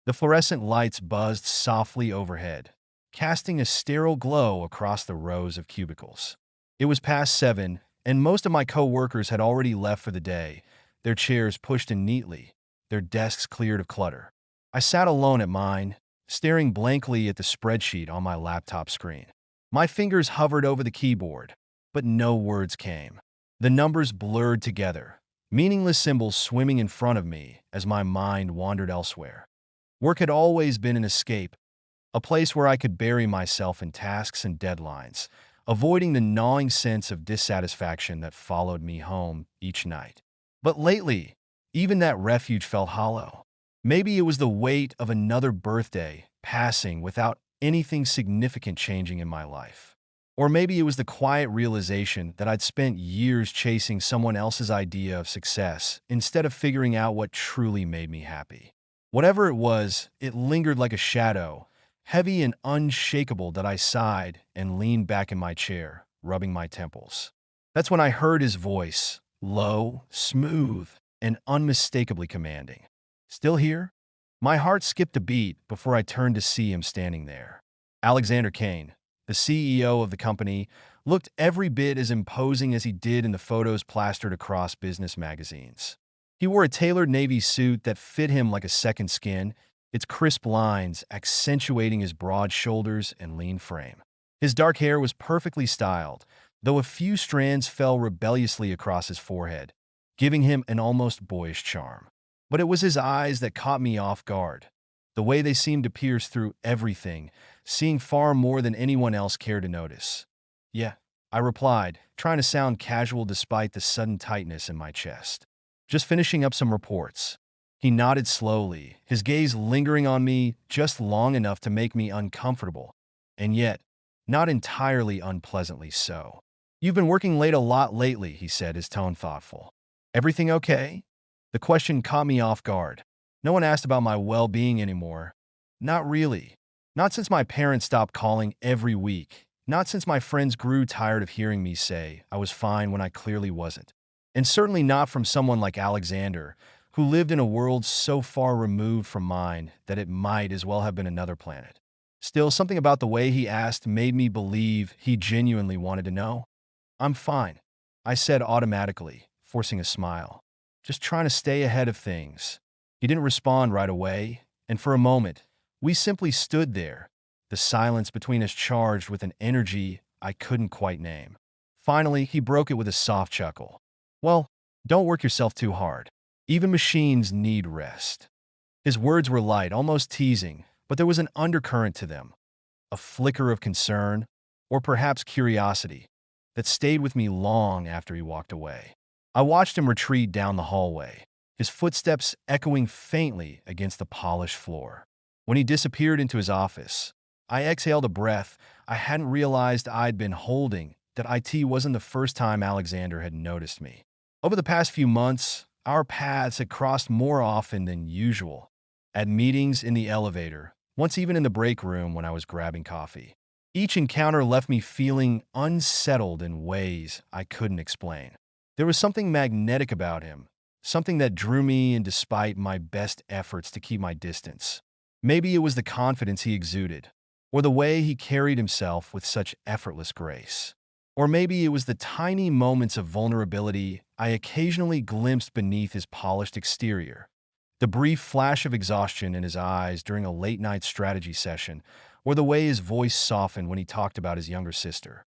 The fluorescent lights buzzed softly overhead, casting a sterile glow across the rows of cubicles. It was past 7, and most of my coworkers had already left for the day, their chairs pushed in neatly, their desks cleared of clutter. I sat alone at mine, staring blankly at the spreadsheet on my laptop screen. My fingers hovered over the keyboard, but no words came. The numbers blurred together, meaningless symbols swimming in front of me as my mind wandered elsewhere. Work had always been an escape, a place where I could bury myself in tasks and deadlines, avoiding the gnawing sense of dissatisfaction that followed me home each night. But lately, even that refuge felt hollow. Maybe it was the weight of another birthday passing without anything significant changing in my life. Or maybe it was the quiet realization that I'd spent years chasing someone else's idea of success instead of figuring out what truly made me happy. Whatever it was, it lingered like a shadow, heavy and unshakable, that I sighed and leaned back in my chair, rubbing my temples. That's when I heard his voice, low, smooth, and unmistakably commanding. "Still here?" My heart skipped a beat before I turned to see him standing there. Alexander Kane, the CEO of the company, looked every bit as imposing as he did in the photos plastered across business magazines. He wore a tailored navy suit that fit him like a second skin, its crisp lines accentuating his broad shoulders and lean frame. His dark hair was perfectly styled, though a few strands fell rebelliously across his forehead, giving him an almost boyish charm. But it was his eyes that caught me off guard, the way they seemed to pierce through everything, seeing far more than anyone else cared to notice. "Yeah," I replied, trying to sound casual despite the sudden tightness in my chest. "Just finishing up some reports." He nodded slowly, his gaze lingering on me just long enough to make me uncomfortable, and yet not entirely unpleasantly so. "You've been working late a lot lately," he said, his tone thoughtful. "Everything okay?" The question caught me off guard. No one asked about my well-being anymore. Not really. Not since my parents stopped calling every week. Not since my friends grew tired of hearing me say I was fine when I clearly wasn't. And certainly not from someone like Alexander, who lived in a world so far removed from mine that it might as well have been another planet. Still, something about the way he asked made me believe he genuinely wanted to know. "I'm fine," I said automatically, forcing a smile. "Just trying to stay ahead of things." He didn't respond right away, and for a moment, we simply stood there, the silence between us charged with an energy I couldn't quite name. Finally, he broke it with a soft chuckle. "Well, don't work yourself too hard. Even machines need rest." His words were light, almost teasing, but there was an undercurrent to them, a flicker of concern, or perhaps curiosity, that stayed with me long after he walked away. I watched him retreat down the hallway, his footsteps echoing faintly against the polished floor. When he disappeared into his office, I exhaled a breath I hadn't realized I'd been holding. That IT wasn't the first time Alexander had noticed me. Over the past few months, our paths had crossed more often than usual, at meetings, in the elevator, once even in the break room when I was grabbing coffee. Each encounter left me feeling unsettled in ways I couldn't explain. There was something magnetic about him, something that drew me in despite my best efforts to keep my distance. Maybe it was the confidence he exuded, or the way he carried himself with such effortless grace. Or maybe it was the tiny moments of vulnerability I occasionally glimpsed beneath his polished exterior. The brief flash of exhaustion in his eyes during a late-night strategy session, or the way his voice softened when he talked about his younger sister.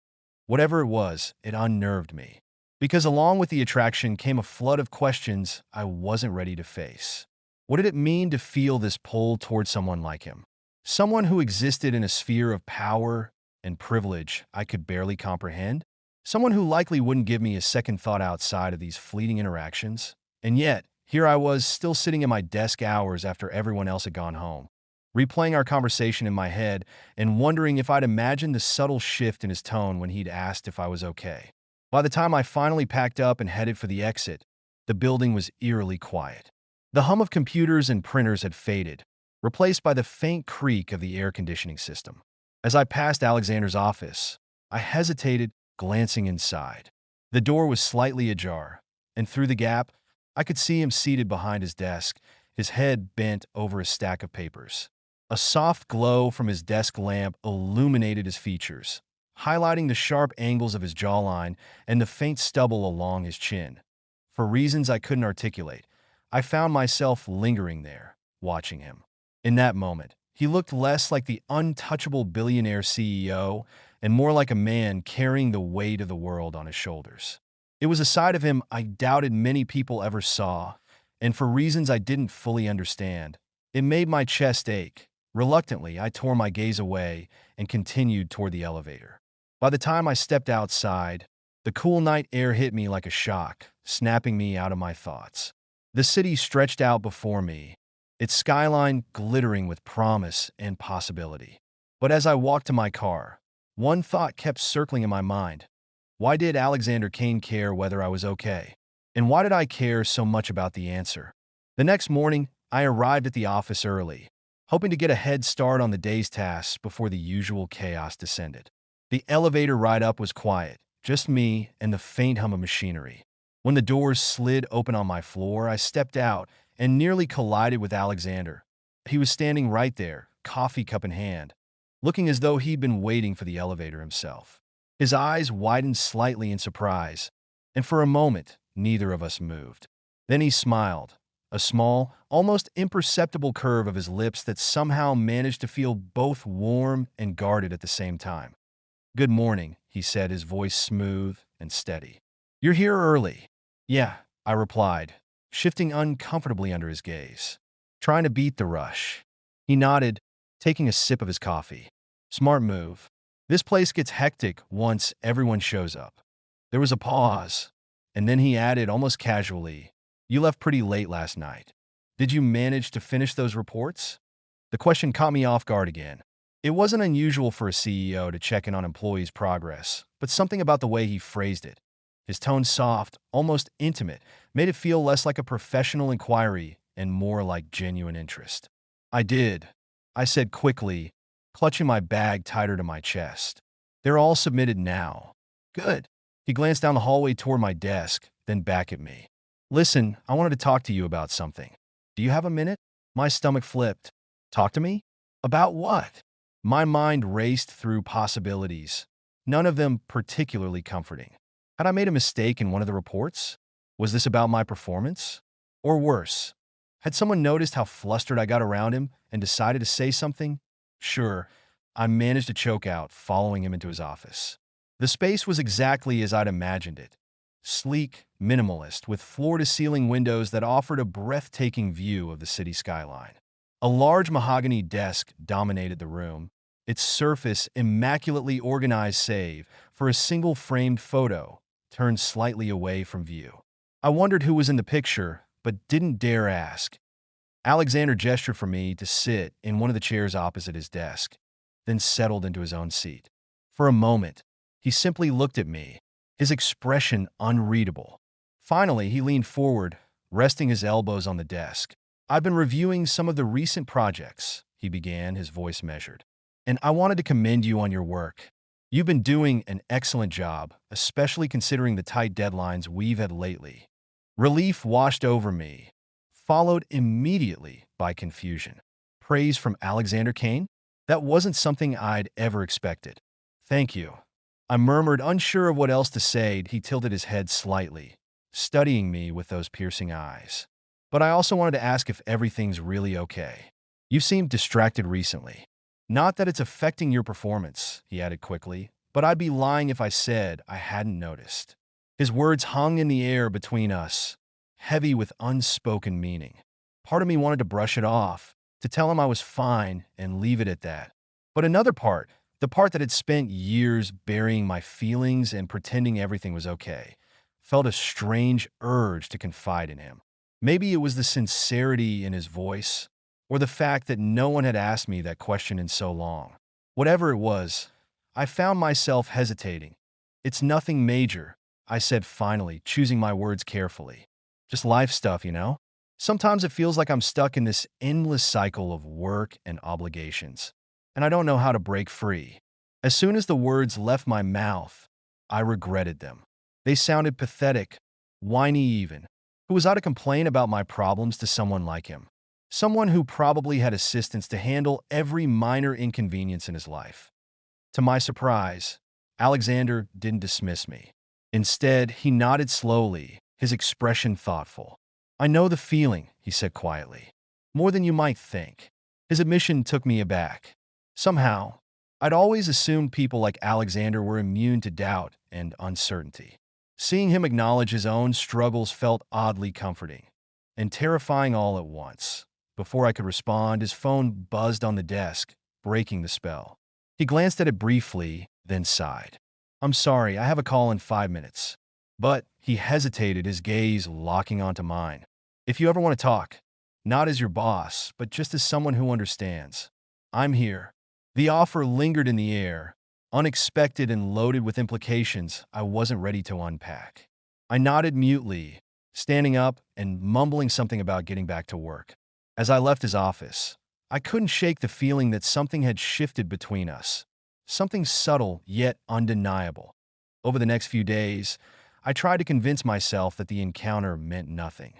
Whatever it was, it unnerved me. Because along with the attraction came a flood of questions I wasn't ready to face. What did it mean to feel this pull toward someone like him? Someone who existed in a sphere of power and privilege I could barely comprehend? Someone who likely wouldn't give me a second thought outside of these fleeting interactions? And yet, here I was, still sitting at my desk hours after everyone else had gone home, replaying our conversation in my head and wondering if I'd imagined the subtle shift in his tone when he'd asked if I was okay. By the time I finally packed up and headed for the exit, the building was eerily quiet. The hum of computers and printers had faded, replaced by the faint creak of the air conditioning system. As I passed Alexander's office, I hesitated, glancing inside. The door was slightly ajar, and through the gap, I could see him seated behind his desk, his head bent over a stack of papers. A soft glow from his desk lamp illuminated his features, highlighting the sharp angles of his jawline and the faint stubble along his chin. For reasons I couldn't articulate, I found myself lingering there, watching him. In that moment, he looked less like the untouchable billionaire CEO and more like a man carrying the weight of the world on his shoulders. It was a side of him I doubted many people ever saw, and for reasons I didn't fully understand, it made my chest ache. Reluctantly, I tore my gaze away and continued toward the elevator. By the time I stepped outside, the cool night air hit me like a shock, snapping me out of my thoughts. The city stretched out before me, its skyline glittering with promise and possibility. But as I walked to my car, one thought kept circling in my mind. Why did Alexander Kane care whether I was okay? And why did I care so much about the answer? The next morning, I arrived at the office early, hoping to get a head start on the day's tasks before the usual chaos descended. The elevator ride up was quiet, just me and the faint hum of machinery. When the doors slid open on my floor, I stepped out and nearly collided with Alexander. He was standing right there, coffee cup in hand, looking as though he'd been waiting for the elevator himself. His eyes widened slightly in surprise, and for a moment, neither of us moved. Then he smiled, a small, almost imperceptible curve of his lips that somehow managed to feel both warm and guarded at the same time. "Good morning," he said, his voice smooth and steady. "You're here early." "Yeah," I replied, shifting uncomfortably under his gaze. "Trying to beat the rush." He nodded, taking a sip of his coffee. "Smart move. This place gets hectic once everyone shows up." There was a pause, and then he added almost casually, "You left pretty late last night. Did you manage to finish those reports?" The question caught me off guard again. It wasn't unusual for a CEO to check in on employees' progress, but something about the way he phrased it, his tone soft, almost intimate, made it feel less like a professional inquiry and more like genuine interest. "I did," I said quickly, clutching my bag tighter to my chest. "They're all submitted now." "Good." He glanced down the hallway toward my desk, then back at me. "Listen, I wanted to talk to you about something. Do you have a minute?" My stomach flipped. "Talk to me? About what?" My mind raced through possibilities, none of them particularly comforting. Had I made a mistake in one of the reports? Was this about my performance? Or worse, had someone noticed how flustered I got around him and decided to say something? Sure, I managed to choke out, following him into his office. The space was exactly as I'd imagined it. Sleek, minimalist, with floor-to-ceiling windows that offered a breathtaking view of the city skyline. A large mahogany desk dominated the room, its surface immaculately organized save for a single framed photo turned slightly away from view. I wondered who was in the picture, but didn't dare ask. Alexander gestured for me to sit in one of the chairs opposite his desk, then settled into his own seat. For a moment, he simply looked at me, his expression unreadable. Finally, he leaned forward, resting his elbows on the desk. "I've been reviewing some of the recent projects," he began, his voice measured. "And I wanted to commend you on your work. You've been doing an excellent job, especially considering the tight deadlines we've had lately." Relief washed over me, followed immediately by confusion. Praise from Alexander Kane? That wasn't something I'd ever expected. "Thank you." I murmured, unsure of what else to say. He tilted his head slightly, studying me with those piercing eyes. "But I also wanted to ask if everything's really okay. You seemed distracted recently. Not that it's affecting your performance," he added quickly, "but I'd be lying if I said I hadn't noticed." His words hung in the air between us, heavy with unspoken meaning. Part of me wanted to brush it off, to tell him I was fine and leave it at that. But another part, the part that had spent years burying my feelings and pretending everything was okay, felt a strange urge to confide in him. Maybe it was the sincerity in his voice, or the fact that no one had asked me that question in so long. Whatever it was, I found myself hesitating. "It's nothing major," I said finally, choosing my words carefully. "Just life stuff, you know? Sometimes it feels like I'm stuck in this endless cycle of work and obligations, and I don't know how to break free." As soon as the words left my mouth, I regretted them. They sounded pathetic, whiny even. Who was I to complain about my problems to someone like him? someone who probably had assistants to handle every minor inconvenience in his life. To my surprise, Alexander didn't dismiss me. Instead, he nodded slowly, his expression thoughtful. "I know the feeling," he said quietly. "More than you might think." His admission took me aback. Somehow, I'd always assumed people like Alexander were immune to doubt and uncertainty. Seeing him acknowledge his own struggles felt oddly comforting and terrifying all at once. Before I could respond, his phone buzzed on the desk, breaking the spell. He glanced at it briefly, then sighed. "I'm sorry, I have a call in 5 minutes." But he hesitated, his gaze locking onto mine. "If you ever want to talk, not as your boss, but just as someone who understands, I'm here." The offer lingered in the air, unexpected and loaded with implications I wasn't ready to unpack. I nodded mutely, standing up and mumbling something about getting back to work. As I left his office, I couldn't shake the feeling that something had shifted between us, something subtle yet undeniable. Over the next few days, I tried to convince myself that the encounter meant nothing.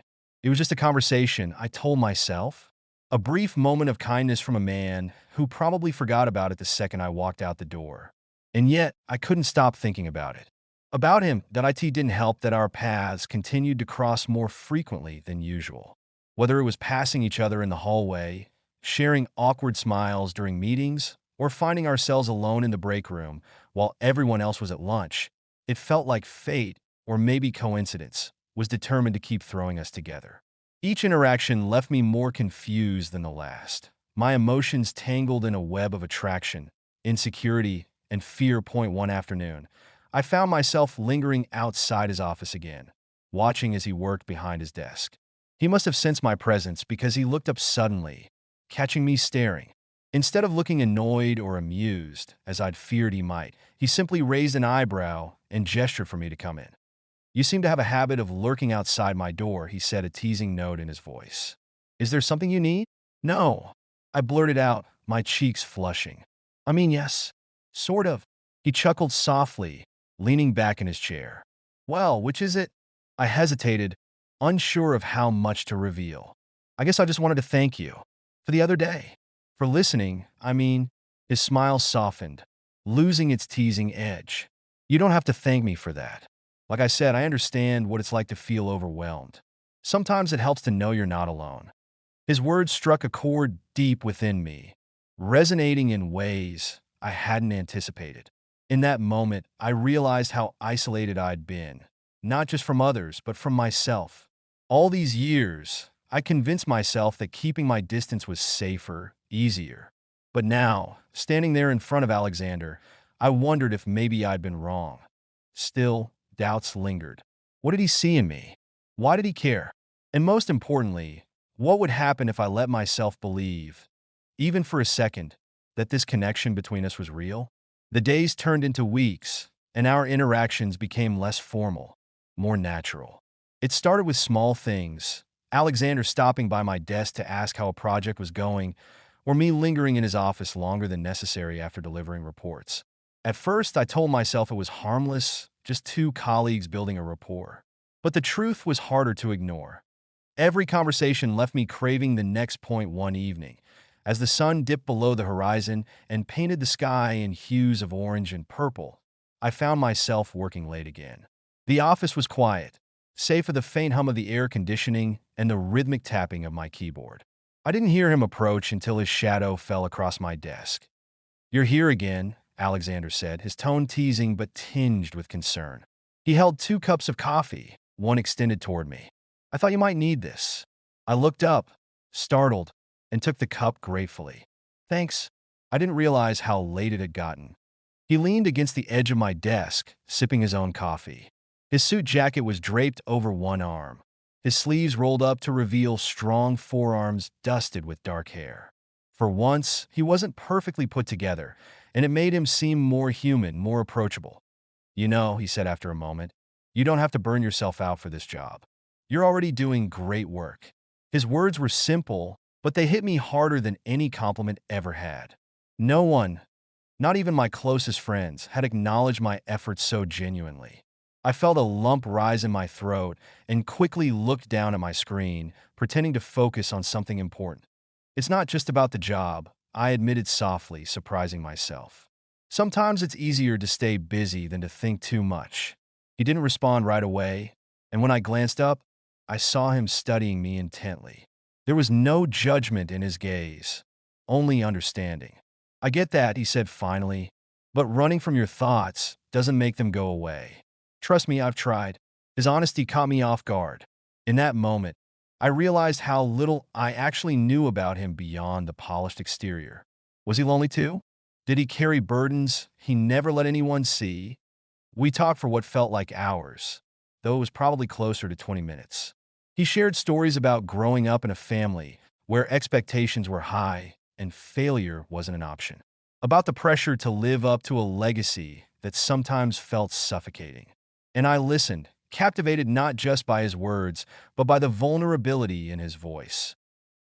It was just a conversation, I told myself. A brief moment of kindness from a man who probably forgot about it the second I walked out the door. And yet, I couldn't stop thinking about it. About him, that it didn't help that our paths continued to cross more frequently than usual. Whether it was passing each other in the hallway, sharing awkward smiles during meetings, or finding ourselves alone in the break room while everyone else was at lunch, it felt like fate, or maybe coincidence, was determined to keep throwing us together. Each interaction left me more confused than the last. My emotions tangled in a web of attraction, insecurity, and fear. One afternoon, I found myself lingering outside his office again, watching as he worked behind his desk. He must have sensed my presence because he looked up suddenly, catching me staring. Instead of looking annoyed or amused, as I'd feared he might, he simply raised an eyebrow and gestured for me to come in. "You seem to have a habit of lurking outside my door," he said, a teasing note in his voice. "Is there something you need?" "No," I blurted out, my cheeks flushing. "I mean, yes, sort of." He chuckled softly, leaning back in his chair. "Well, which is it?" I hesitated, unsure of how much to reveal. "I guess I just wanted to thank you for the other day. For listening, I mean." His smile softened, losing its teasing edge. "You don't have to thank me for that. Like I said, I understand what it's like to feel overwhelmed. Sometimes it helps to know you're not alone." His words struck a chord deep within me, resonating in ways I hadn't anticipated. In that moment, I realized how isolated I'd been, not just from others, but from myself. All these years, I convinced myself that keeping my distance was safer, easier. But now, standing there in front of Alexander, I wondered if maybe I'd been wrong. Still, doubts lingered. What did he see in me? Why did he care? And most importantly, what would happen if I let myself believe, even for a second, that this connection between us was real? The days turned into weeks, and our interactions became less formal, more natural. It started with small things, Alexander stopping by my desk to ask how a project was going, or me lingering in his office longer than necessary after delivering reports. At first, I told myself it was harmless, just two colleagues building a rapport. But the truth was harder to ignore. Every conversation left me craving the next point. One evening, as the sun dipped below the horizon and painted the sky in hues of orange and purple, I found myself working late again. The office was quiet, save for the faint hum of the air conditioning and the rhythmic tapping of my keyboard. I didn't hear him approach until his shadow fell across my desk. "You're here again," Alexander said, his tone teasing but tinged with concern. He held 2 cups of coffee, one extended toward me. "I thought you might need this." I looked up, startled, and took the cup gratefully. "Thanks." I didn't realize how late it had gotten. He leaned against the edge of my desk, sipping his own coffee. His suit jacket was draped over one arm, his sleeves rolled up to reveal strong forearms dusted with dark hair. For once, he wasn't perfectly put together, and it made him seem more human, more approachable. "You know," he said after a moment, "you don't have to burn yourself out for this job. You're already doing great work." His words were simple, but they hit me harder than any compliment ever had. No one, not even my closest friends, had acknowledged my efforts so genuinely. I felt a lump rise in my throat and quickly looked down at my screen, pretending to focus on something important. It's not just about the job, I admitted softly, surprising myself. Sometimes it's easier to stay busy than to think too much. He didn't respond right away, and when I glanced up, I saw him studying me intently. There was no judgment in his gaze, only understanding. I get that, he said finally, but running from your thoughts doesn't make them go away. Trust me, I've tried. His honesty caught me off guard. In that moment, I realized how little I actually knew about him beyond the polished exterior. Was he lonely too? Did he carry burdens he never let anyone see? We talked for what felt like hours, though it was probably closer to 20 minutes. He shared stories about growing up in a family where expectations were high and failure wasn't an option, about the pressure to live up to a legacy that sometimes felt suffocating. And I listened, captivated not just by his words, but by the vulnerability in his voice.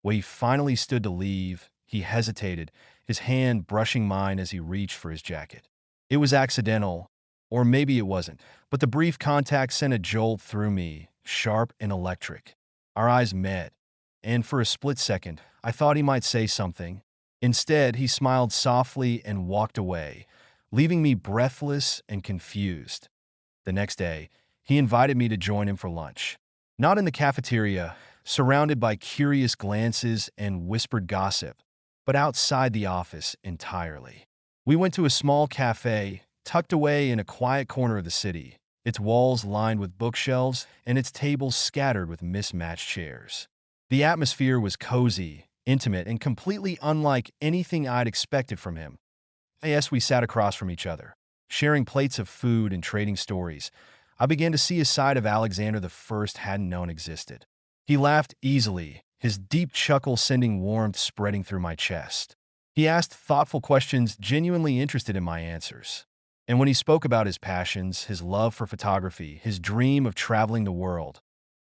When he finally stood to leave, he hesitated, his hand brushing mine as he reached for his jacket. It was accidental, or maybe it wasn't, but the brief contact sent a jolt through me, sharp and electric. Our eyes met, and for a split second, I thought he might say something. Instead, he smiled softly and walked away, leaving me breathless and confused. The next day, he invited me to join him for lunch. Not in the cafeteria, surrounded by curious glances and whispered gossip, but outside the office entirely. We went to a small cafe, tucked away in a quiet corner of the city, its walls lined with bookshelves and its tables scattered with mismatched chairs. The atmosphere was cozy, intimate, and completely unlike anything I'd expected from him. Yes, we sat across from each other, sharing plates of food and trading stories. I began to see a side of Alexander the First hadn't known existed. He laughed easily, his deep chuckle sending warmth spreading through my chest. He asked thoughtful questions, genuinely interested in my answers. And when he spoke about his passions, his love for photography, his dream of traveling the world,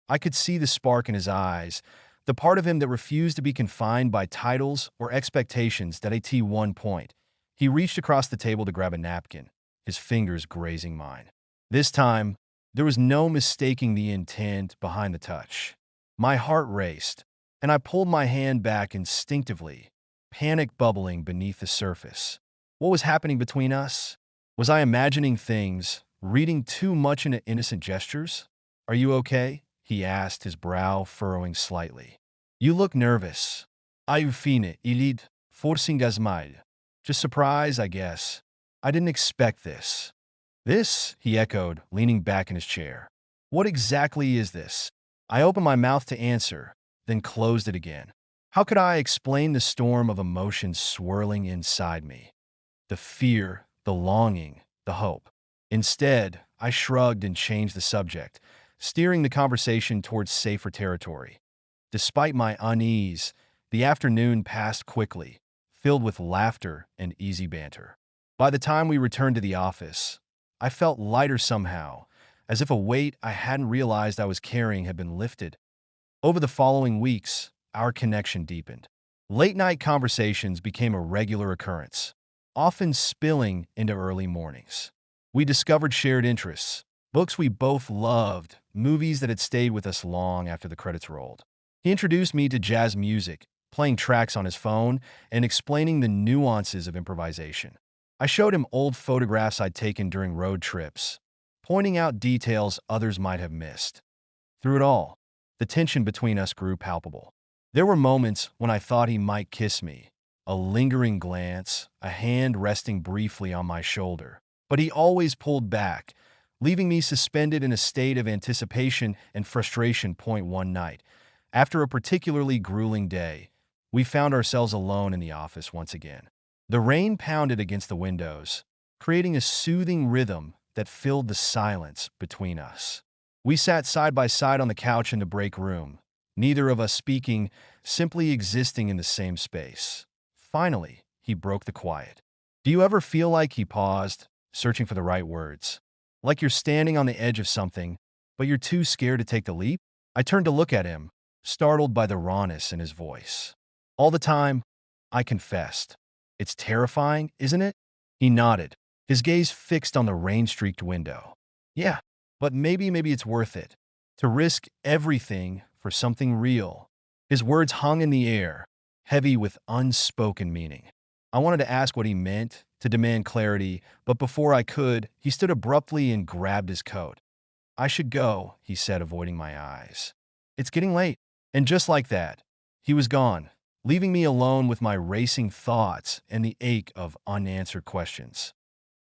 I could see the spark in his eyes, the part of him that refused to be confined by titles or expectations. That at one point, he reached across the table to grab a napkin, his fingers grazing mine. This time, there was no mistaking the intent behind the touch. My heart raced, and I pulled my hand back instinctively, panic bubbling beneath the surface. What was happening between us? Was I imagining things, reading too much into innocent gestures? Are you okay? He asked, his brow furrowing slightly. You look nervous. I've fine, ilid, forcing as mine. Just surprise, I guess. I didn't expect this. This, he echoed, leaning back in his chair. What exactly is this? I opened my mouth to answer, then closed it again. How could I explain the storm of emotions swirling inside me? The fear, the longing, the hope. Instead, I shrugged and changed the subject, steering the conversation towards safer territory. Despite my unease, the afternoon passed quickly, filled with laughter and easy banter. By the time we returned to the office, I felt lighter somehow, as if a weight I hadn't realized I was carrying had been lifted. Over the following weeks, our connection deepened. Late-night conversations became a regular occurrence, often spilling into early mornings. We discovered shared interests, books we both loved, movies that had stayed with us long after the credits rolled. He introduced me to jazz music, playing tracks on his phone and explaining the nuances of improvisation. I showed him old photographs I'd taken during road trips, pointing out details others might have missed. Through it all, the tension between us grew palpable. There were moments when I thought he might kiss me, a lingering glance, a hand resting briefly on my shoulder. But he always pulled back, leaving me suspended in a state of anticipation and frustration. One night, after a particularly grueling day, we found ourselves alone in the office once again. The rain pounded against the windows, creating a soothing rhythm that filled the silence between us. We sat side by side on the couch in the break room, neither of us speaking, simply existing in the same space. Finally, he broke the quiet. Do you ever feel like he paused, searching for the right words? Like you're standing on the edge of something, but you're too scared to take the leap? I turned to look at him, startled by the rawness in his voice. All the time, I confessed. It's terrifying, isn't it? He nodded, his gaze fixed on the rain-streaked window. Yeah, but maybe it's worth it. To risk everything for something real. His words hung in the air, heavy with unspoken meaning. I wanted to ask what he meant, to demand clarity, but before I could, he stood abruptly and grabbed his coat. I should go, he said, avoiding my eyes. It's getting late. And just like that, he was gone, leaving me alone with my racing thoughts and the ache of unanswered questions.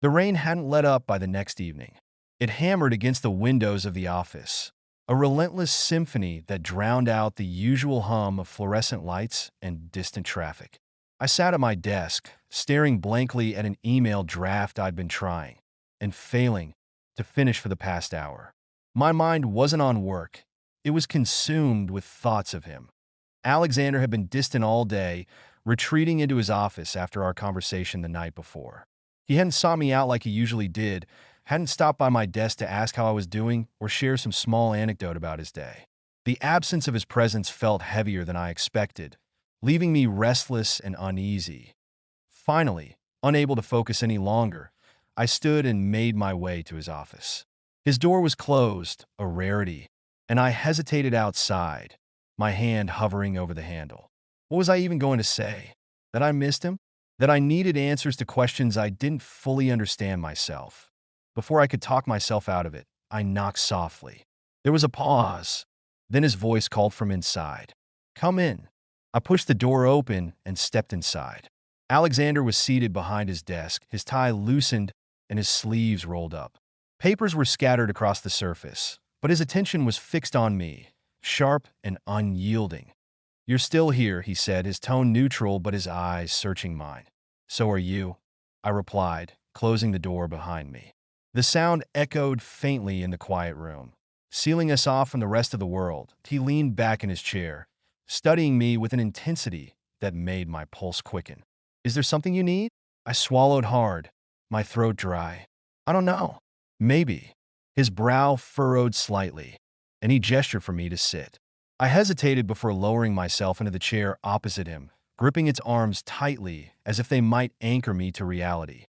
The rain hadn't let up by the next evening. It hammered against the windows of the office, a relentless symphony that drowned out the usual hum of fluorescent lights and distant traffic. I sat at my desk, staring blankly at an email draft I'd been trying and failing to finish for the past hour. My mind wasn't on work. It was consumed with thoughts of him. Alexander had been distant all day, retreating into his office after our conversation the night before. He hadn't sought me out like he usually did, hadn't stopped by my desk to ask how I was doing or share some small anecdote about his day. The absence of his presence felt heavier than I expected, leaving me restless and uneasy. Finally, unable to focus any longer, I stood and made my way to his office. His door was closed, a rarity, and I hesitated outside, my hand hovering over the handle. What was I even going to say? That I missed him? That I needed answers to questions I didn't fully understand myself? Before I could talk myself out of it, I knocked softly. There was a pause. Then his voice called from inside. Come in. I pushed the door open and stepped inside. Alexander was seated behind his desk, his tie loosened and his sleeves rolled up. Papers were scattered across the surface, but his attention was fixed on me, sharp and unyielding. You're still here, he said, his tone neutral but his eyes searching mine. So are you, I replied, closing the door behind me. The sound echoed faintly in the quiet room, sealing us off from the rest of the world. He leaned back in his chair, studying me with an intensity that made my pulse quicken. Is there something you need? I swallowed hard, my throat dry. I don't know. Maybe. His brow furrowed slightly, and he gestured for me to sit. I hesitated before lowering myself into the chair opposite him, gripping its arms tightly as if they might anchor me to reality.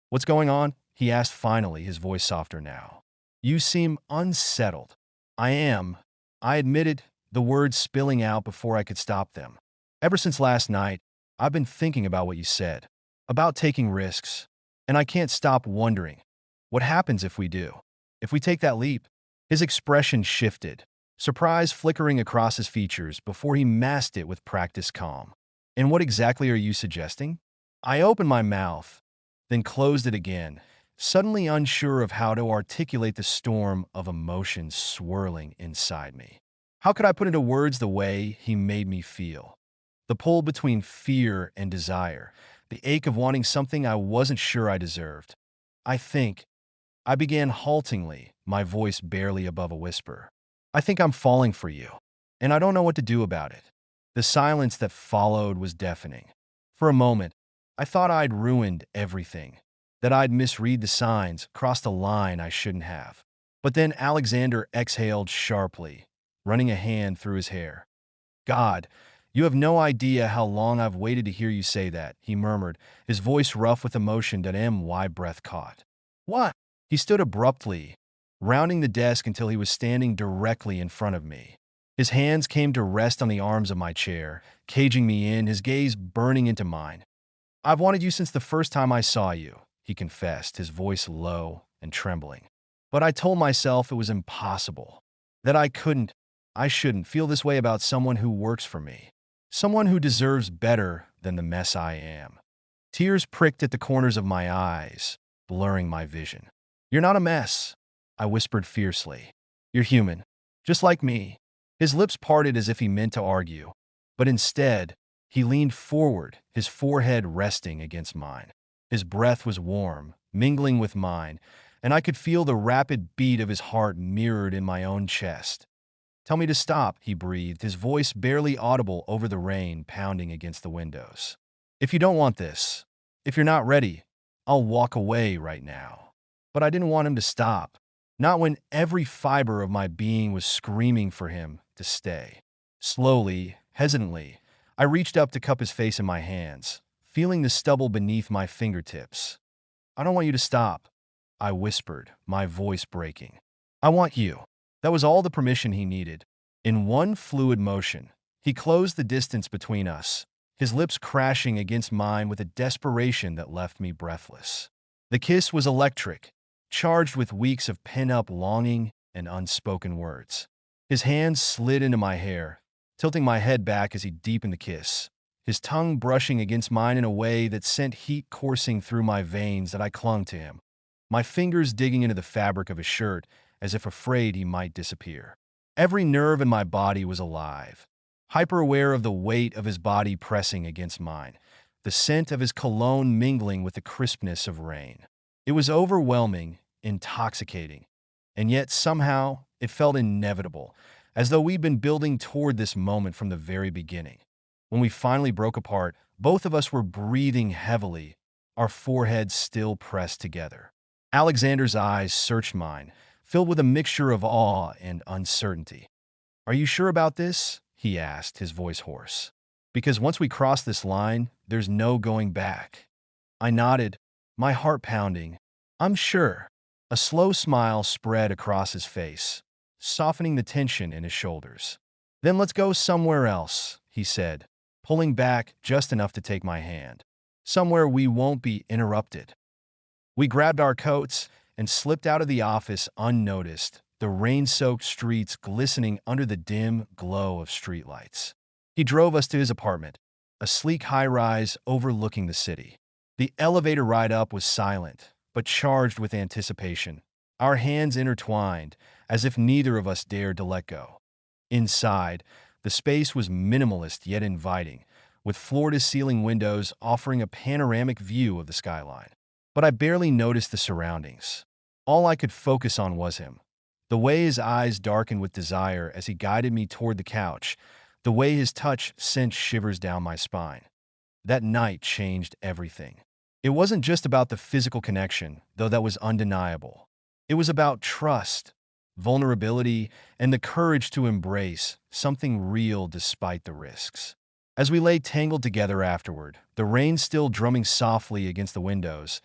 What's going on? He asked finally, his voice softer now. You seem unsettled. I am, I admitted, the words spilling out before I could stop them. Ever since last night, I've been thinking about what you said, about taking risks, and I can't stop wondering, what happens if we do? If we take that leap? His expression shifted, surprise flickering across his features before he masked it with practiced calm. And what exactly are you suggesting? I opened my mouth, then closed it again, suddenly unsure of how to articulate the storm of emotions swirling inside me. How could I put into words the way he made me feel? The pull between fear and desire, the ache of wanting something I wasn't sure I deserved. I began haltingly, my voice barely above a whisper. I think I'm falling for you, and I don't know what to do about it. The silence that followed was deafening. For a moment, I thought I'd ruined everything, that I'd misread the signs, crossed a line I shouldn't have. But then Alexander exhaled sharply, running a hand through his hair. God, you have no idea how long I've waited to hear you say that, he murmured, his voice rough with emotion that my breath caught. What? He stood abruptly, rounding the desk until he was standing directly in front of me. His hands came to rest on the arms of my chair, caging me in, his gaze burning into mine. I've wanted you since the first time I saw you, he confessed, his voice low and trembling. But I told myself it was impossible, that I shouldn't feel this way about someone who works for me, someone who deserves better than the mess I am. Tears pricked at the corners of my eyes, blurring my vision. You're not a mess, I whispered fiercely. You're human, just like me. His lips parted as if he meant to argue, but instead, he leaned forward, his forehead resting against mine. His breath was warm, mingling with mine, and I could feel the rapid beat of his heart mirrored in my own chest. Tell me to stop, he breathed, his voice barely audible over the rain pounding against the windows. If you don't want this, if you're not ready, I'll walk away right now. But I didn't want him to stop, not when every fiber of my being was screaming for him to stay. Slowly, hesitantly, I reached up to cup his face in my hands, feeling the stubble beneath my fingertips. I don't want you to stop, I whispered, my voice breaking. I want you. That was all the permission he needed. In one fluid motion, he closed the distance between us, his lips crashing against mine with a desperation that left me breathless. The kiss was electric, charged with weeks of pent-up longing and unspoken words. His hands slid into my hair, tilting my head back as he deepened the kiss, his tongue brushing against mine in a way that sent heat coursing through my veins that I clung to him, my fingers digging into the fabric of his shirt as if afraid he might disappear. Every nerve in my body was alive, hyper-aware of the weight of his body pressing against mine, the scent of his cologne mingling with the crispness of rain. It was overwhelming, intoxicating, and yet somehow it felt inevitable, as though we'd been building toward this moment from the very beginning. When we finally broke apart, both of us were breathing heavily, our foreheads still pressed together. Alexander's eyes searched mine, filled with a mixture of awe and uncertainty. "Are you sure about this?" he asked, his voice hoarse. "Because once we cross this line, there's no going back." I nodded, my heart pounding. "I'm sure." A slow smile spread across his face, softening the tension in his shoulders. "Then let's go somewhere else," he said, pulling back just enough to take my hand. "Somewhere we won't be interrupted." We grabbed our coats and slipped out of the office unnoticed, the rain-soaked streets glistening under the dim glow of streetlights. He drove us to his apartment, a sleek high-rise overlooking the city. The elevator ride up was silent, but charged with anticipation, our hands intertwined, as if neither of us dared to let go. Inside, the space was minimalist yet inviting, with floor-to-ceiling windows offering a panoramic view of the skyline. But I barely noticed the surroundings. All I could focus on was him. The way his eyes darkened with desire as he guided me toward the couch, the way his touch sent shivers down my spine. That night changed everything. It wasn't just about the physical connection, though that was undeniable. It was about trust, vulnerability, and the courage to embrace something real despite the risks. As we lay tangled together afterward, the rain still drumming softly against the windows,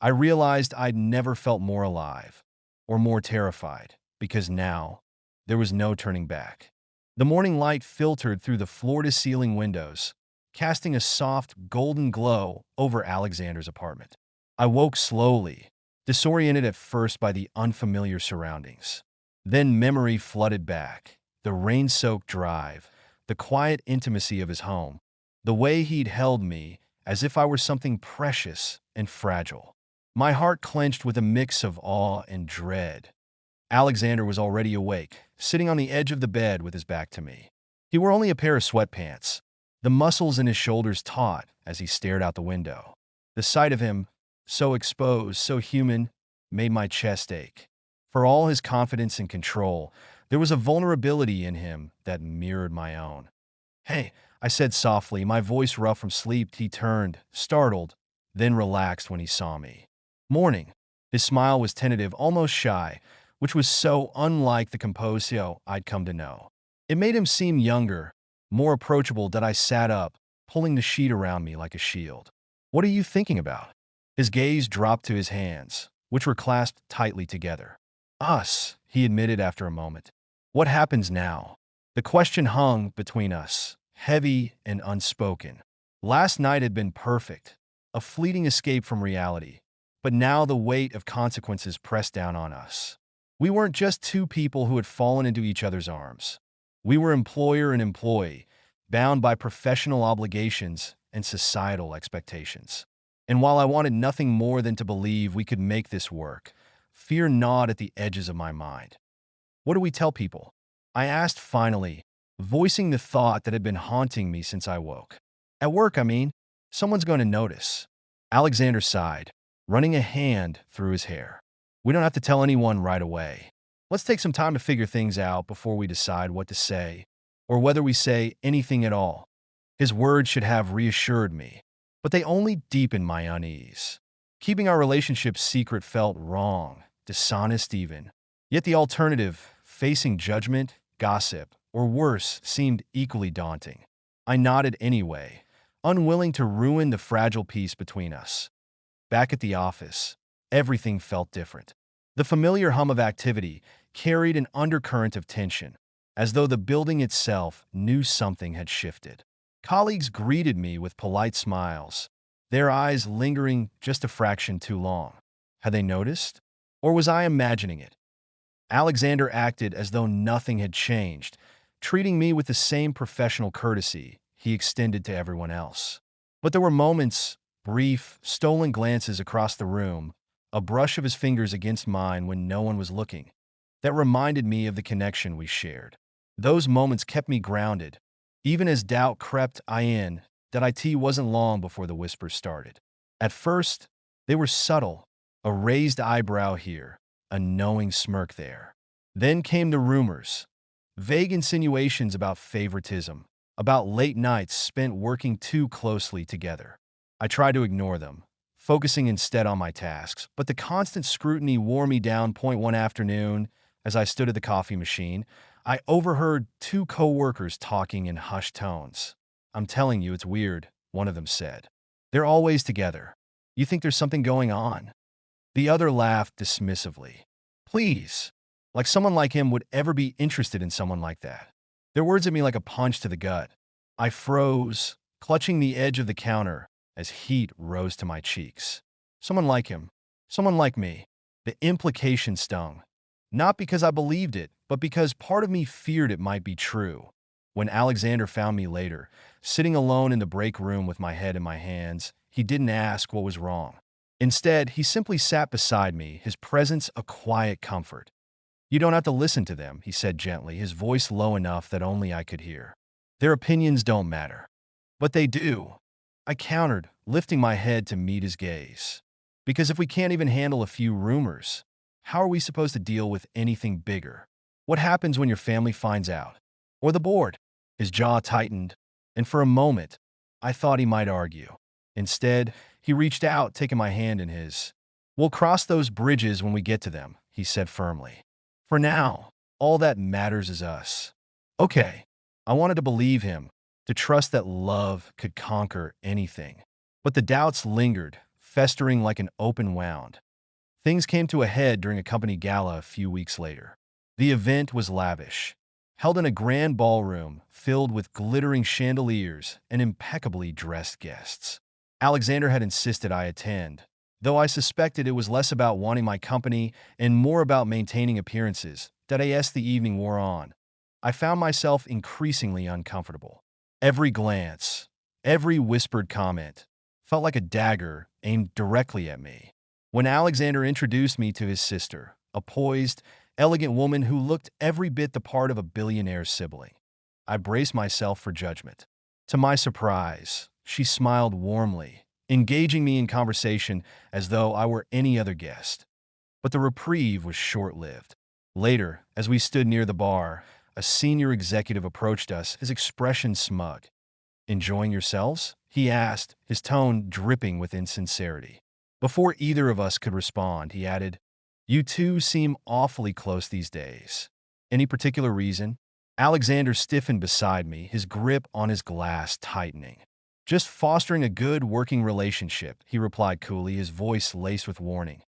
I realized I'd never felt more alive or more terrified, because now there was no turning back. The morning light filtered through the floor-to-ceiling windows, casting a soft, golden glow over Alexander's apartment. I woke slowly, disoriented at first by the unfamiliar surroundings. Then memory flooded back, the rain-soaked drive, the quiet intimacy of his home, the way he'd held me as if I were something precious and fragile. My heart clenched with a mix of awe and dread. Alexander was already awake, sitting on the edge of the bed with his back to me. He wore only a pair of sweatpants, the muscles in his shoulders taut as he stared out the window. The sight of him, so exposed, so human, made my chest ache. For all his confidence and control, there was a vulnerability in him that mirrored my own. "Hey," I said softly, my voice rough from sleep. He turned, startled, then relaxed when he saw me. "Morning." His smile was tentative, almost shy, which was so unlike the composio I'd come to know. It made him seem younger, more approachable. That I sat up, pulling the sheet around me like a shield. "What are you thinking about?" His gaze dropped to his hands, which were clasped tightly together. "Us," he admitted after a moment. "What happens now?" The question hung between us, heavy and unspoken. Last night had been perfect, a fleeting escape from reality, but now the weight of consequences pressed down on us. We weren't just two people who had fallen into each other's arms. We were employer and employee, bound by professional obligations and societal expectations. And while I wanted nothing more than to believe we could make this work, fear gnawed at the edges of my mind. "What do we tell people?" I asked finally, voicing the thought that had been haunting me since I woke. "At work, I mean. Someone's going to notice." Alexander sighed, running a hand through his hair. "We don't have to tell anyone right away. Let's take some time to figure things out before we decide what to say, or whether we say anything at all." His words should have reassured me, but they only deepened my unease. Keeping our relationship secret felt wrong, dishonest even. Yet the alternative, facing judgment, gossip, or worse, seemed equally daunting. I nodded anyway, unwilling to ruin the fragile peace between us. Back at the office, everything felt different. The familiar hum of activity carried an undercurrent of tension, as though the building itself knew something had shifted. Colleagues greeted me with polite smiles, their eyes lingering just a fraction too long. Had they noticed? Or was I imagining it? Alexander acted as though nothing had changed, treating me with the same professional courtesy he extended to everyone else. But there were moments, brief, stolen glances across the room, a brush of his fingers against mine when no one was looking, that reminded me of the connection we shared. Those moments kept me grounded, even as doubt crept in that IT wasn't long before the whispers started. At first, they were subtle, a raised eyebrow here, a knowing smirk there. Then came the rumors, vague insinuations about favoritism, about late nights spent working too closely together. I tried to ignore them, focusing instead on my tasks, but the constant scrutiny wore me down. One afternoon, as I stood at the coffee machine, I overheard two coworkers talking in hushed tones. "I'm telling you, it's weird," one of them said. "They're always together. You think there's something going on?" The other laughed dismissively. "Please, like someone like him would ever be interested in someone like that." Their words hit me like a punch to the gut. I froze, clutching the edge of the counter as heat rose to my cheeks. Someone like him. Someone like me. The implication stung. Not because I believed it, but because part of me feared it might be true. When Alexander found me later, sitting alone in the break room with my head in my hands, he didn't ask what was wrong. Instead, he simply sat beside me, his presence a quiet comfort. "You don't have to listen to them," he said gently, his voice low enough that only I could hear. "Their opinions don't matter." "But they do," I countered, lifting my head to meet his gaze. "Because if we can't even handle a few rumors, how are we supposed to deal with anything bigger? What happens when your family finds out? Or the board?" His jaw tightened, and for a moment, I thought he might argue. Instead, he reached out, taking my hand in his. "We'll cross those bridges when we get to them," he said firmly. "For now, all that matters is us." Okay, I wanted to believe him, to trust that love could conquer anything. But the doubts lingered, festering like an open wound. Things came to a head during a company gala a few weeks later. The event was lavish, held in a grand ballroom filled with glittering chandeliers and impeccably dressed guests. Alexander had insisted I attend, though I suspected it was less about wanting my company and more about maintaining appearances that as the evening wore on. I found myself increasingly uncomfortable. Every glance, every whispered comment, felt like a dagger aimed directly at me. When Alexander introduced me to his sister, a poised, elegant woman who looked every bit the part of a billionaire's sibling, I braced myself for judgment. To my surprise, she smiled warmly, engaging me in conversation as though I were any other guest. But the reprieve was short-lived. Later, as we stood near the bar, a senior executive approached us, his expression smug. "Enjoying yourselves?" he asked, his tone dripping with insincerity. Before either of us could respond, he added, "You two seem awfully close these days. Any particular reason?" Alexander stiffened beside me, his grip on his glass tightening. "Just fostering a good working relationship," he replied coolly, his voice laced with warning.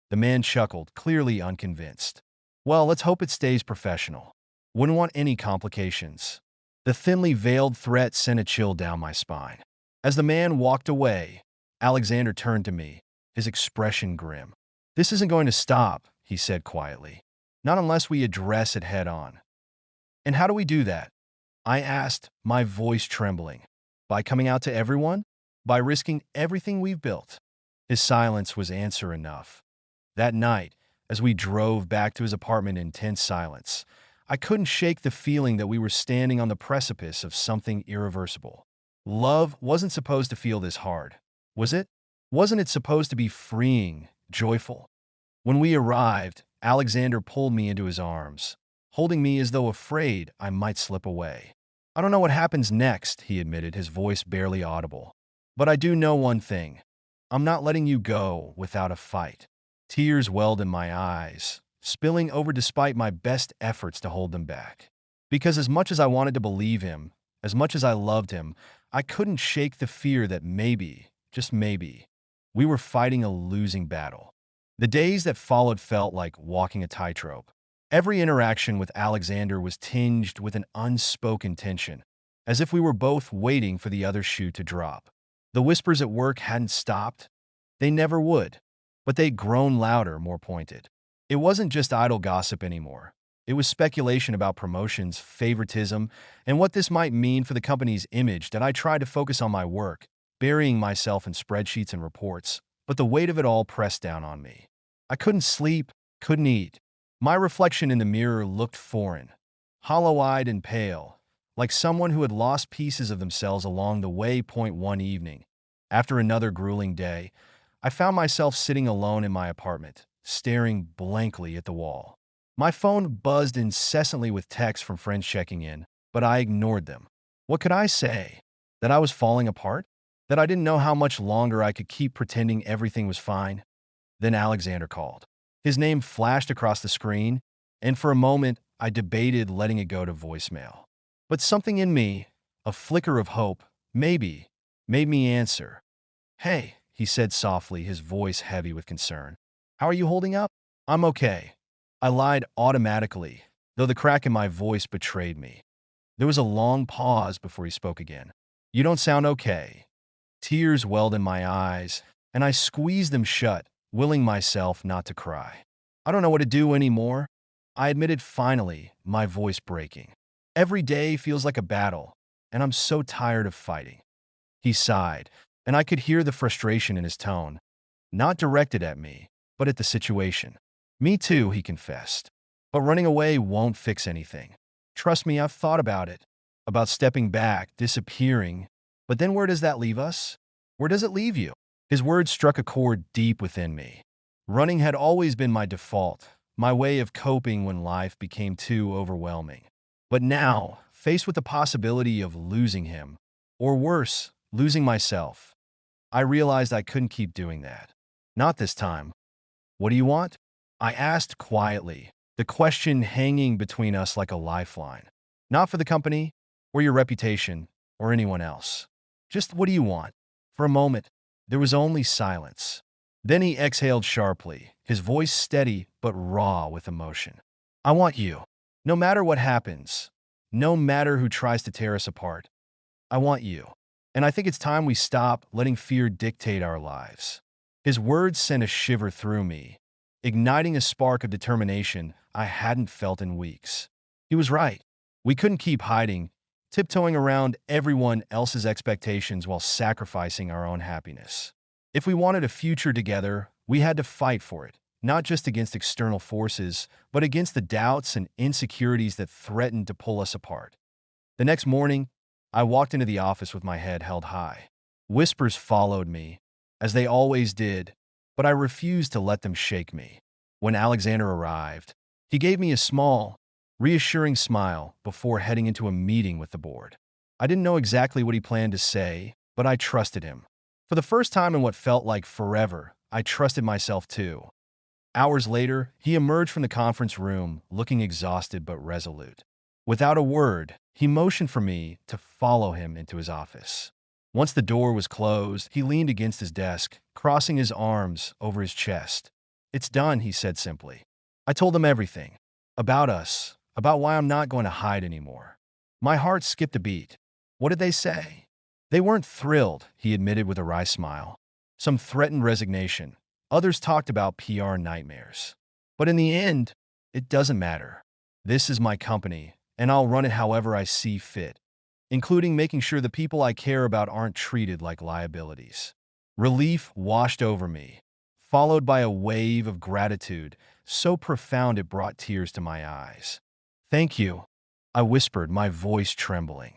The man chuckled, clearly unconvinced. "Well, let's hope it stays professional. Wouldn't want any complications." The thinly veiled threat sent a chill down my spine. As the man walked away, Alexander turned to me, his expression grim. "This isn't going to stop," he said quietly. "Not unless we address it head on." "And how do we do that?" I asked, my voice trembling. "By coming out to everyone? By risking everything we've built?" His silence was answer enough. That night, as we drove back to his apartment in tense silence, I couldn't shake the feeling that we were standing on the precipice of something irreversible. Love wasn't supposed to feel this hard, was it? Wasn't it supposed to be freeing, joyful? When we arrived, Alexander pulled me into his arms, holding me as though afraid I might slip away. "I don't know what happens next," he admitted, his voice barely audible. "But I do know one thing. I'm not letting you go without a fight." Tears welled in my eyes, spilling over despite my best efforts to hold them back. Because as much as I wanted to believe him, as much as I loved him, I couldn't shake the fear that maybe, just maybe, we were fighting a losing battle. The days that followed felt like walking a tightrope. Every interaction with Alexander was tinged with an unspoken tension, as if we were both waiting for the other shoe to drop. The whispers at work hadn't stopped. They never would, but they'd grown louder, more pointed. It wasn't just idle gossip anymore. It was speculation about promotions, favoritism, and what this might mean for the company's image that I tried to focus on my work, burying myself in spreadsheets and reports, but the weight of it all pressed down on me. I couldn't sleep, couldn't eat. My reflection in the mirror looked foreign, hollow-eyed and pale, like someone who had lost pieces of themselves along the way. One evening, after another grueling day, I found myself sitting alone in my apartment, staring blankly at the wall. My phone buzzed incessantly with texts from friends checking in, but I ignored them. What could I say? That I was falling apart? That I didn't know how much longer I could keep pretending everything was fine? Then Alexander called. His name flashed across the screen, and for a moment I debated letting it go to voicemail. But something in me, a flicker of hope, maybe, made me answer. "Hey," he said softly, his voice heavy with concern. "How are you holding up?" "I'm okay." I lied automatically, though the crack in my voice betrayed me. There was a long pause before he spoke again. "You don't sound okay." Tears welled in my eyes, and I squeezed them shut, willing myself not to cry. "I don't know what to do anymore," I admitted finally, my voice breaking. "Every day feels like a battle, and I'm so tired of fighting." He sighed, and I could hear the frustration in his tone, not directed at me, but at the situation. "Me too," he confessed. "But running away won't fix anything. Trust me, I've thought about it. About stepping back, disappearing. But then where does that leave us? Where does it leave you?" His words struck a chord deep within me. Running had always been my default, my way of coping when life became too overwhelming. But now, faced with the possibility of losing him, or worse, losing myself, I realized I couldn't keep doing that. Not this time. "What do you want?" I asked quietly, the question hanging between us like a lifeline. "Not for the company, or your reputation, or anyone else. Just what do you want?" For a moment, there was only silence. Then he exhaled sharply, his voice steady but raw with emotion. "I want you. No matter what happens, no matter who tries to tear us apart, I want you. And I think it's time we stop letting fear dictate our lives." His words sent a shiver through me, igniting a spark of determination I hadn't felt in weeks. He was right. We couldn't keep hiding, tiptoeing around everyone else's expectations while sacrificing our own happiness. If we wanted a future together, we had to fight for it, not just against external forces, but against the doubts and insecurities that threatened to pull us apart. The next morning, I walked into the office with my head held high. Whispers followed me, as they always did, but I refused to let them shake me. When Alexander arrived, he gave me a small, reassuring smile before heading into a meeting with the board. I didn't know exactly what he planned to say, but I trusted him. For the first time in what felt like forever, I trusted myself too. Hours later, he emerged from the conference room, looking exhausted but resolute. Without a word, he motioned for me to follow him into his office. Once the door was closed, he leaned against his desk, crossing his arms over his chest. "It's done," he said simply. I told them everything. About us, about why I'm not going to hide anymore. My heart skipped a beat. What did they say? They weren't thrilled, he admitted with a wry smile. Some threatened resignation. Others talked about PR nightmares. But in the end, it doesn't matter. This is my company, and I'll run it however I see fit, including making sure the people I care about aren't treated like liabilities. Relief washed over me, followed by a wave of gratitude so profound it brought tears to my eyes. "Thank you," I whispered, my voice trembling,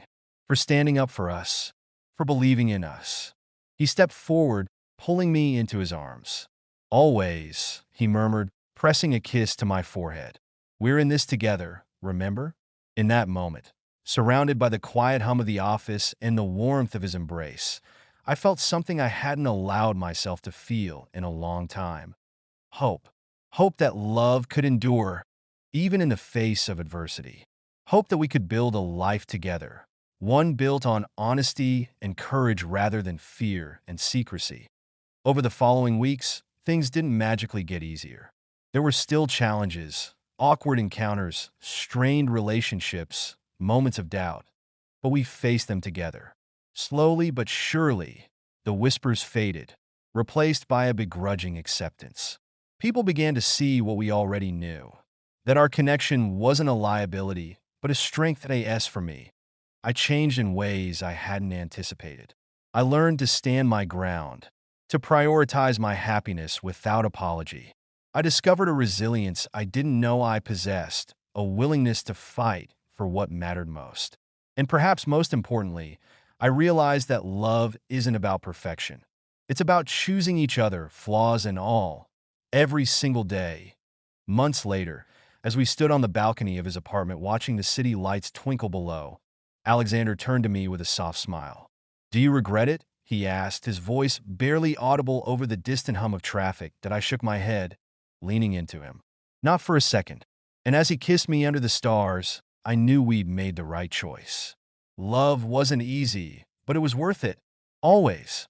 "for standing up for us, for believing in us." He stepped forward, pulling me into his arms. "Always," he murmured, pressing a kiss to my forehead. "We're in this together, remember?" In that moment, surrounded by the quiet hum of the office and the warmth of his embrace, I felt something I hadn't allowed myself to feel in a long time. Hope. Hope that love could endure, even in the face of adversity. Hope that we could build a life together, one built on honesty and courage rather than fear and secrecy. Over the following weeks, things didn't magically get easier. There were still challenges, awkward encounters, strained relationships, moments of doubt. But we faced them together. Slowly but surely, the whispers faded, replaced by a begrudging acceptance. People began to see what we already knew, that our connection wasn't a liability, but a strength at AS for me. I changed in ways I hadn't anticipated. I learned to stand my ground, to prioritize my happiness without apology. I discovered a resilience I didn't know I possessed, a willingness to fight for what mattered most. And perhaps most importantly, I realized that love isn't about perfection. It's about choosing each other, flaws and all, every single day. Months later, as we stood on the balcony of his apartment watching the city lights twinkle below, Alexander turned to me with a soft smile. "Do you regret it?" he asked, his voice barely audible over the distant hum of traffic. That I shook my head, leaning into him. "Not for a second." And as he kissed me under the stars, I knew we'd made the right choice. Love wasn't easy, but it was worth it. Always.